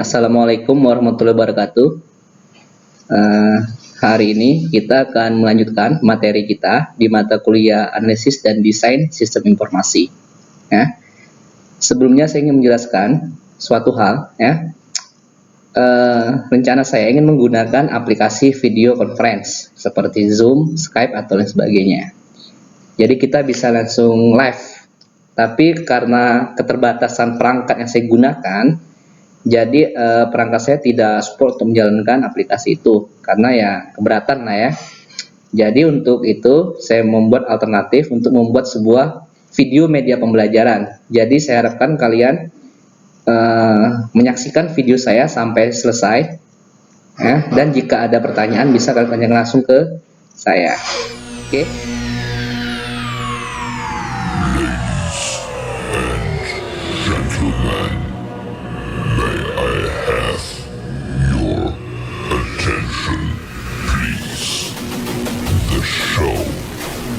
Assalamualaikum warahmatullahi wabarakatuh. Eh, Hari ini kita akan melanjutkan materi kita di mata kuliah Analisis dan Desain Sistem Informasi. Ya. Sebelumnya saya ingin menjelaskan suatu hal. Ya. Rencana saya ingin menggunakan aplikasi video conference seperti Zoom, Skype, atau lain sebagainya. Jadi kita bisa langsung live. Tapi karena keterbatasan perangkat yang saya gunakan, jadi perangkat saya tidak support untuk menjalankan aplikasi itu karena ya keberatan lah ya. Jadi untuk itu saya membuat alternatif untuk membuat sebuah video media pembelajaran. Jadi saya harapkan kalian menyaksikan video saya sampai selesai ya, dan jika ada pertanyaan bisa kalian tanya langsung ke saya. Oke.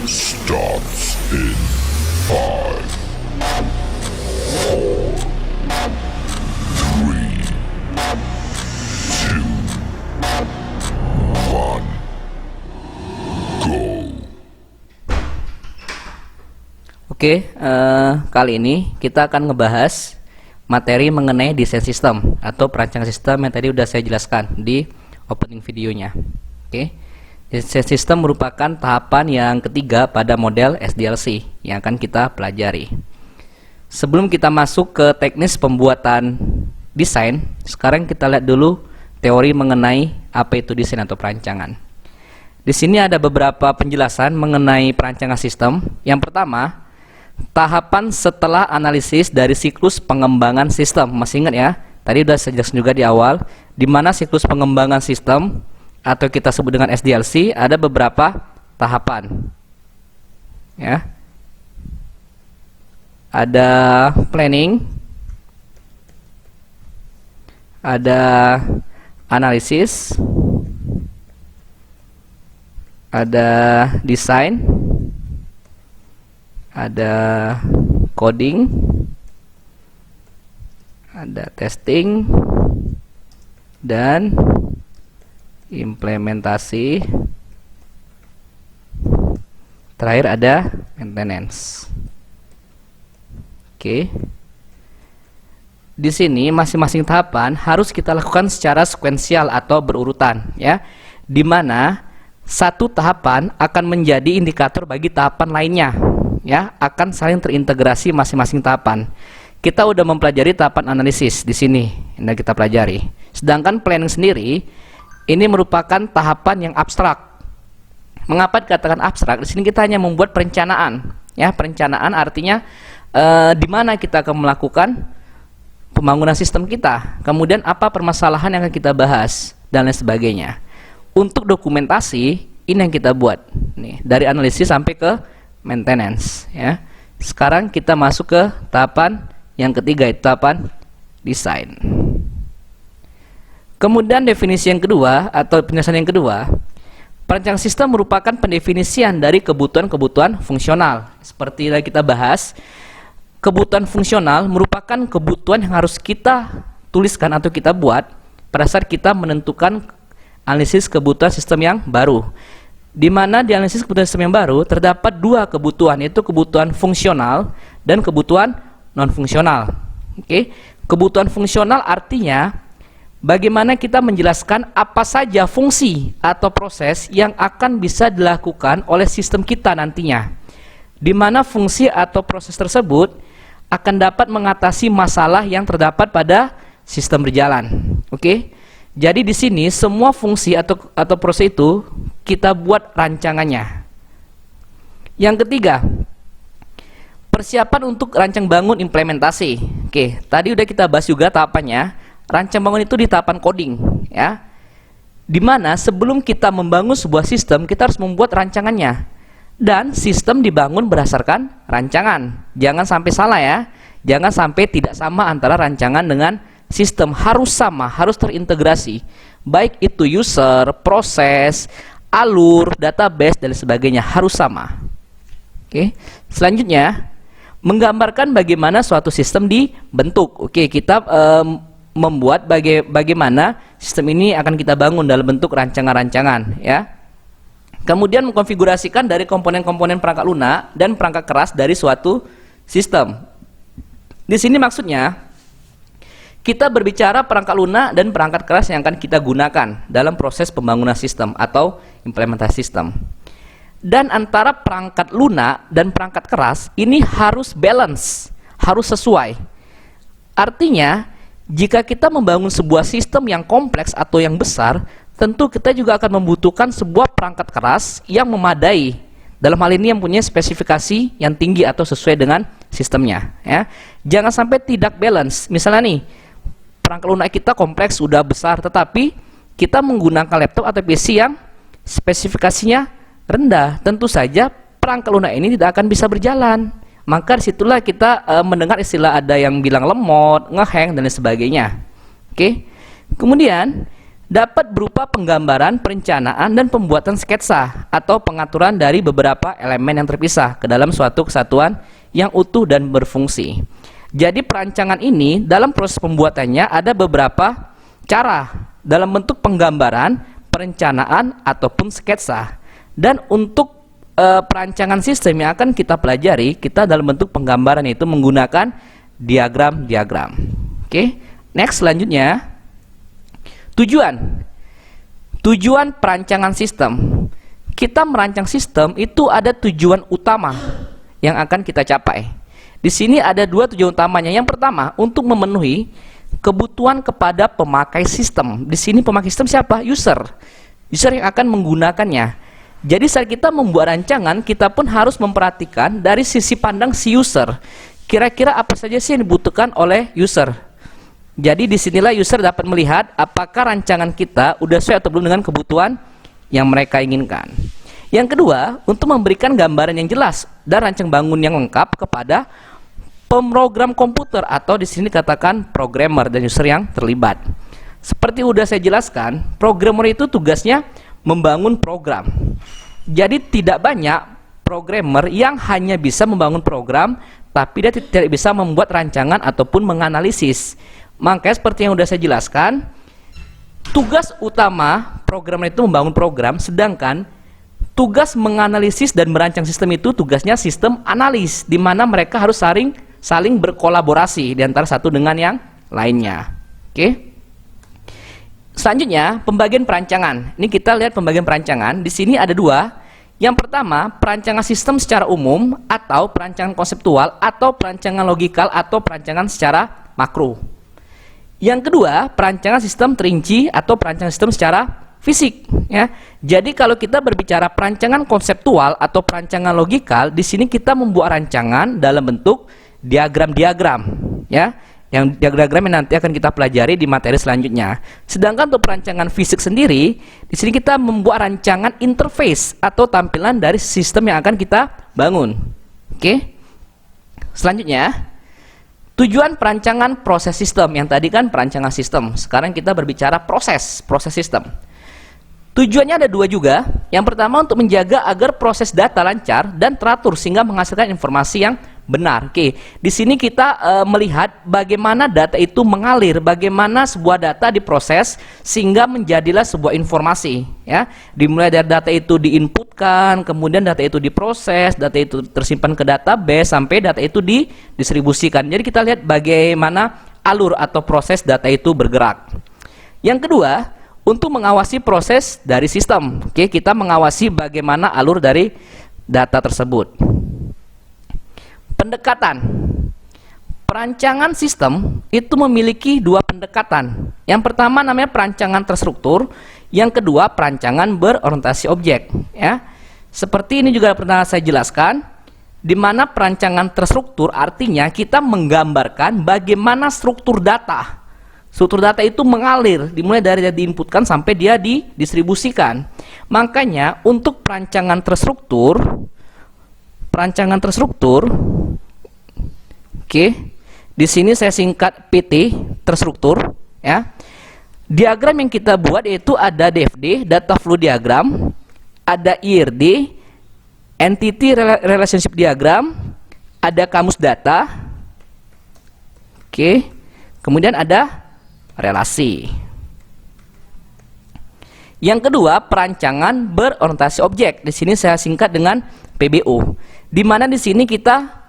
Starts in 5, 4, 3, 2, 1, go. Kali ini kita akan ngebahas materi mengenai desain sistem atau perancangan sistem yang tadi udah saya jelaskan di opening videonya. Desain sistem merupakan tahapan yang ketiga pada model SDLC yang akan kita pelajari. Sebelum kita masuk ke teknis pembuatan desain, sekarang kita lihat dulu teori mengenai apa itu desain atau perancangan. Di sini ada beberapa penjelasan mengenai perancangan sistem. Yang pertama, tahapan setelah analisis dari siklus pengembangan sistem. Masih ingat ya? Tadi udah saya jelaskan juga di awal, di mana siklus pengembangan sistem atau kita sebut dengan SDLC ada beberapa tahapan. Ya. Ada planning, ada analisis, ada desain, ada coding, ada testing, dan implementasi. Terakhir ada maintenance. Di sini masing-masing tahapan harus kita lakukan secara sekuensial atau berurutan, ya. Di mana satu tahapan akan menjadi indikator bagi tahapan lainnya, ya, akan saling terintegrasi masing-masing tahapan. Kita udah mempelajari tahapan analisis di sini, yang kita pelajari. Sedangkan planning sendiri ini merupakan tahapan yang abstrak. Mengapa dikatakan abstrak? Di sini kita hanya membuat perencanaan, ya. Perencanaan artinya di mana kita akan melakukan pembangunan sistem kita, kemudian apa permasalahan yang akan kita bahas, dan lain sebagainya. Untuk dokumentasi ini yang kita buat, nih, dari analisis sampai ke maintenance, ya. Sekarang kita masuk ke tahapan yang ketiga, itu tahapan desain. Kemudian definisi yang kedua atau penjelasan yang kedua, perancangan sistem merupakan pendefinisian dari kebutuhan-kebutuhan fungsional. Seperti yang kita bahas, kebutuhan fungsional merupakan kebutuhan yang harus kita tuliskan atau kita buat pada saat kita menentukan analisis kebutuhan sistem yang baru. Di mana di analisis kebutuhan sistem yang baru terdapat dua kebutuhan, yaitu kebutuhan fungsional dan kebutuhan non-fungsional. Kebutuhan fungsional artinya bagaimana kita menjelaskan apa saja fungsi atau proses yang akan bisa dilakukan oleh sistem kita nantinya, di mana fungsi atau proses tersebut akan dapat mengatasi masalah yang terdapat pada sistem berjalan. Jadi di sini semua fungsi atau proses itu kita buat rancangannya. Yang ketiga, persiapan untuk rancang bangun implementasi. Tadi udah kita bahas juga tahapannya. Rancang bangun itu di tahapan coding, ya. Dimana sebelum kita membangun sebuah sistem, kita harus membuat rancangannya. Dan sistem dibangun berdasarkan rancangan. Jangan sampai salah ya. Jangan sampai tidak sama antara rancangan dengan sistem. Harus sama, harus terintegrasi. Baik itu user, proses, alur, database, dan sebagainya harus sama. Selanjutnya, menggambarkan bagaimana suatu sistem dibentuk. Kita membuat bagaimana sistem ini akan kita bangun dalam bentuk rancangan-rancangan, ya. Kemudian mengkonfigurasikan dari komponen-komponen perangkat lunak dan perangkat keras dari suatu sistem. Di sini maksudnya kita berbicara perangkat lunak dan perangkat keras yang akan kita gunakan dalam proses pembangunan sistem atau implementasi sistem. Dan antara perangkat lunak dan perangkat keras ini harus balance, harus sesuai. Artinya, jika kita membangun sebuah sistem yang kompleks atau yang besar, tentu kita juga akan membutuhkan sebuah perangkat keras yang memadai. Dalam hal ini yang punya spesifikasi yang tinggi atau sesuai dengan sistemnya, ya. Jangan sampai tidak balance. Misalnya nih, perangkat lunak kita kompleks, sudah besar, tetapi kita menggunakan laptop atau PC yang spesifikasinya rendah. Tentu saja perangkat lunak ini tidak akan bisa berjalan. Maka disitulah kita mendengar istilah ada yang bilang lemot, ngehang, dan lain sebagainya. Oke. Kemudian dapat berupa penggambaran, perencanaan, dan pembuatan sketsa atau pengaturan dari beberapa elemen yang terpisah ke dalam suatu kesatuan yang utuh dan berfungsi. Jadi perancangan ini dalam proses pembuatannya ada beberapa cara dalam bentuk penggambaran, perencanaan, ataupun sketsa. Dan untuk perancangan sistem yang akan kita pelajari, kita dalam bentuk penggambaran itu menggunakan diagram-diagram. Oke, next, selanjutnya tujuan perancangan sistem. Kita merancang sistem itu ada tujuan utama yang akan kita capai. Di sini ada dua tujuan utamanya. Yang pertama, untuk memenuhi kebutuhan kepada pemakai sistem. Di sini pemakai sistem siapa? User yang akan menggunakannya. Jadi saat kita membuat rancangan, kita pun harus memperhatikan dari sisi pandang si user. Kira-kira apa saja sih yang dibutuhkan oleh user. Jadi disinilah user dapat melihat apakah rancangan kita udah sesuai atau belum dengan kebutuhan yang mereka inginkan. Yang kedua, untuk memberikan gambaran yang jelas dan rancang bangun yang lengkap kepada pemrogram komputer atau di sini katakan programmer dan user yang terlibat. Seperti udah saya jelaskan, programmer itu tugasnya membangun program. Jadi tidak banyak programmer yang hanya bisa membangun program, tapi dia tidak bisa membuat rancangan ataupun menganalisis. Makanya seperti yang sudah saya jelaskan, tugas utama programmer itu membangun program, sedangkan tugas menganalisis dan merancang sistem itu tugasnya sistem analis, di mana mereka harus saling berkolaborasi di antara satu dengan yang lainnya. Oke. Selanjutnya, pembagian perancangan. Ini kita lihat pembagian perancangan. Di sini ada dua. Yang pertama, perancangan sistem secara umum atau perancangan konseptual atau perancangan logikal atau perancangan secara makro. Yang kedua, perancangan sistem terinci atau perancangan sistem secara fisik, ya. Jadi kalau kita berbicara perancangan konseptual atau perancangan logikal, di sini kita membuat rancangan dalam bentuk diagram-diagram, ya. Yang diagram yang nanti akan kita pelajari di materi selanjutnya. Sedangkan untuk perancangan fisik sendiri, di sini kita membuat rancangan interface atau tampilan dari sistem yang akan kita bangun. Oke. Selanjutnya, tujuan perancangan proses sistem. Yang tadi kan perancangan sistem. Sekarang kita berbicara proses sistem. Tujuannya ada dua juga. Yang pertama untuk menjaga agar proses data lancar dan teratur sehingga menghasilkan informasi yang benar. Oke, di sini kita melihat bagaimana data itu mengalir, bagaimana sebuah data diproses sehingga menjadilah sebuah informasi, ya. Dimulai dari data itu diinputkan, kemudian data itu diproses, data itu tersimpan ke database sampai data itu didistribusikan. Jadi kita lihat bagaimana alur atau proses data itu bergerak. Yang kedua, untuk mengawasi proses dari sistem. Oke, kita mengawasi bagaimana alur dari data tersebut. Pendekatan. Perancangan sistem itu memiliki dua pendekatan. Yang pertama namanya perancangan terstruktur, yang kedua perancangan berorientasi objek, ya. Seperti ini juga pernah saya jelaskan, di mana perancangan terstruktur artinya kita menggambarkan bagaimana struktur data. Struktur data itu mengalir, dimulai dari dia diinputkan sampai dia didistribusikan. Makanya untuk perancangan terstruktur, oke, di sini saya singkat PT terstruktur, ya. Diagram yang kita buat yaitu ada DFD, data flow diagram, ada IRD, entity relationship diagram, ada kamus data, oke, kemudian ada relasi. Yang kedua, perancangan berorientasi objek. Di sini saya singkat dengan PBO. Di mana di sini kita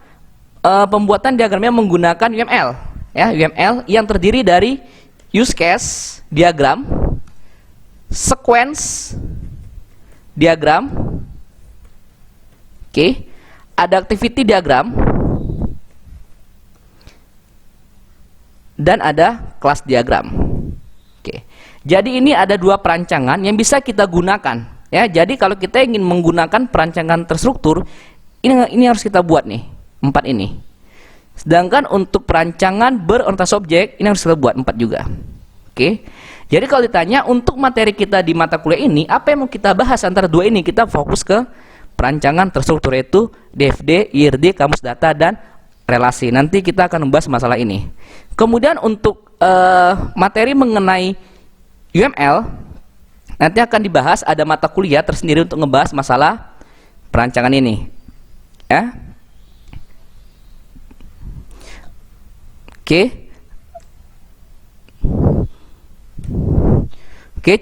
pembuatan diagramnya menggunakan UML, ya, UML yang terdiri dari use case diagram, sequence diagram, ada activity diagram, dan ada class diagram. Jadi ini ada dua perancangan yang bisa kita gunakan, ya. Jadi kalau kita ingin menggunakan perancangan terstruktur, ini harus kita buat nih, 4 ini. Sedangkan untuk perancangan berorientasi objek, ini harus kita buat 4 juga. Jadi kalau ditanya untuk materi kita di mata kuliah ini, apa yang mau kita bahas antara dua ini? Kita fokus ke perancangan terstruktur, yaitu DFD, IRD, kamus data, dan relasi. Nanti kita akan membahas masalah ini. Kemudian untuk materi mengenai UML nanti akan dibahas, ada mata kuliah tersendiri untuk ngebahas masalah perancangan ini, ya.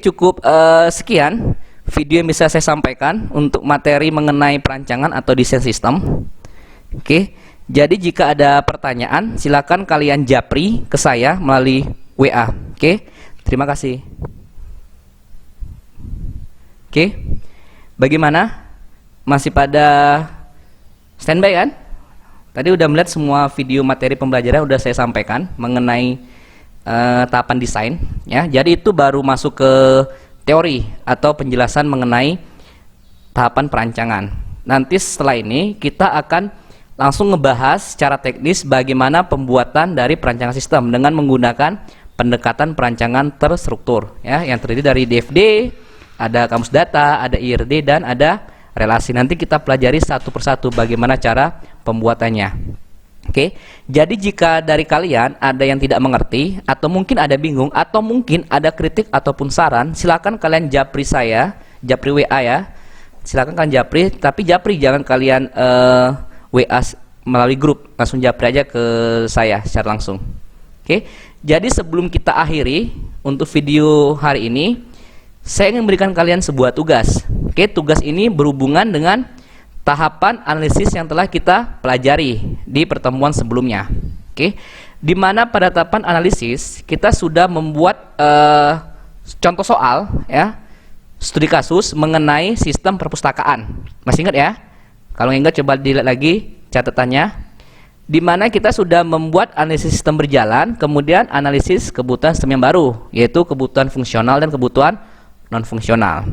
Cukup sekian video yang bisa saya sampaikan untuk materi mengenai perancangan atau desain sistem. Jadi jika ada pertanyaan, silakan kalian japri ke saya melalui WA. Terima kasih. Bagaimana? Masih pada standby kan? Tadi udah melihat semua video materi pembelajaran udah saya sampaikan mengenai tahapan desain, ya. Jadi itu baru masuk ke teori atau penjelasan mengenai tahapan perancangan. Nanti setelah ini kita akan langsung ngebahas secara teknis bagaimana pembuatan dari perancangan sistem dengan menggunakan pendekatan perancangan terstruktur, ya, yang terdiri dari DFD, ada kamus data, ada IRD, dan ada relasi. Nanti kita pelajari satu persatu bagaimana cara pembuatannya. Jadi jika dari kalian ada yang tidak mengerti, atau mungkin ada bingung, atau mungkin ada kritik ataupun saran, silakan kalian japri saya, japri WA ya. Silakan kalian japri, tapi japri jangan kalian WA melalui grup, langsung japri aja ke saya secara langsung. Jadi sebelum kita akhiri untuk video hari ini, saya ingin memberikan kalian sebuah tugas. Tugas ini berhubungan dengan tahapan analisis yang telah kita pelajari di pertemuan sebelumnya. Di mana pada tahapan analisis kita sudah membuat contoh soal, ya, studi kasus mengenai sistem perpustakaan. Masih ingat ya? Kalau ingat coba dilihat lagi catatannya. Di mana kita sudah membuat analisis sistem berjalan, kemudian analisis kebutuhan sistem yang baru, yaitu kebutuhan fungsional dan kebutuhan non-fungsional.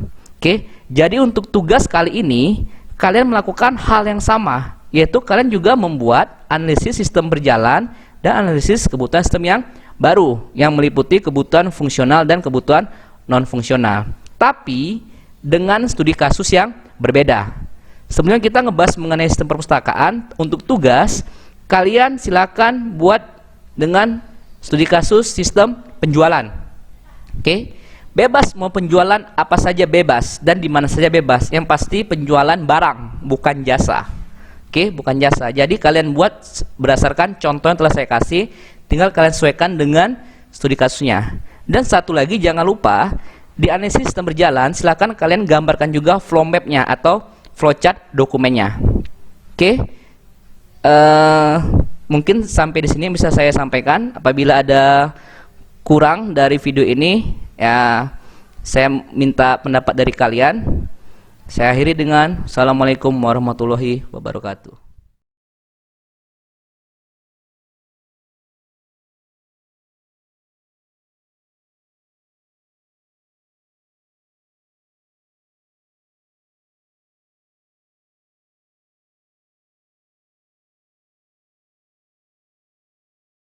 Jadi untuk tugas kali ini kalian melakukan hal yang sama, yaitu kalian juga membuat analisis sistem berjalan dan analisis kebutuhan sistem yang baru, yang meliputi kebutuhan fungsional dan kebutuhan non-fungsional, tapi dengan studi kasus yang berbeda. Sebelumnya kita ngebahas mengenai sistem perpustakaan. Untuk tugas, kalian silakan buat dengan studi kasus sistem penjualan. Bebas mau penjualan apa saja bebas dan di mana saja bebas. Yang pasti penjualan barang, bukan jasa. Bukan jasa. Jadi kalian buat berdasarkan contoh yang telah saya kasih, tinggal kalian sesuaikan dengan studi kasusnya. Dan satu lagi, jangan lupa di analisis sistem berjalan, silakan kalian gambarkan juga flow map-nya atau flowchart dokumennya. Mungkin sampai di sini bisa saya sampaikan. Apabila ada kurang dari video ini, ya saya minta pendapat dari kalian. Saya akhiri dengan Assalamualaikum warahmatullahi wabarakatuh.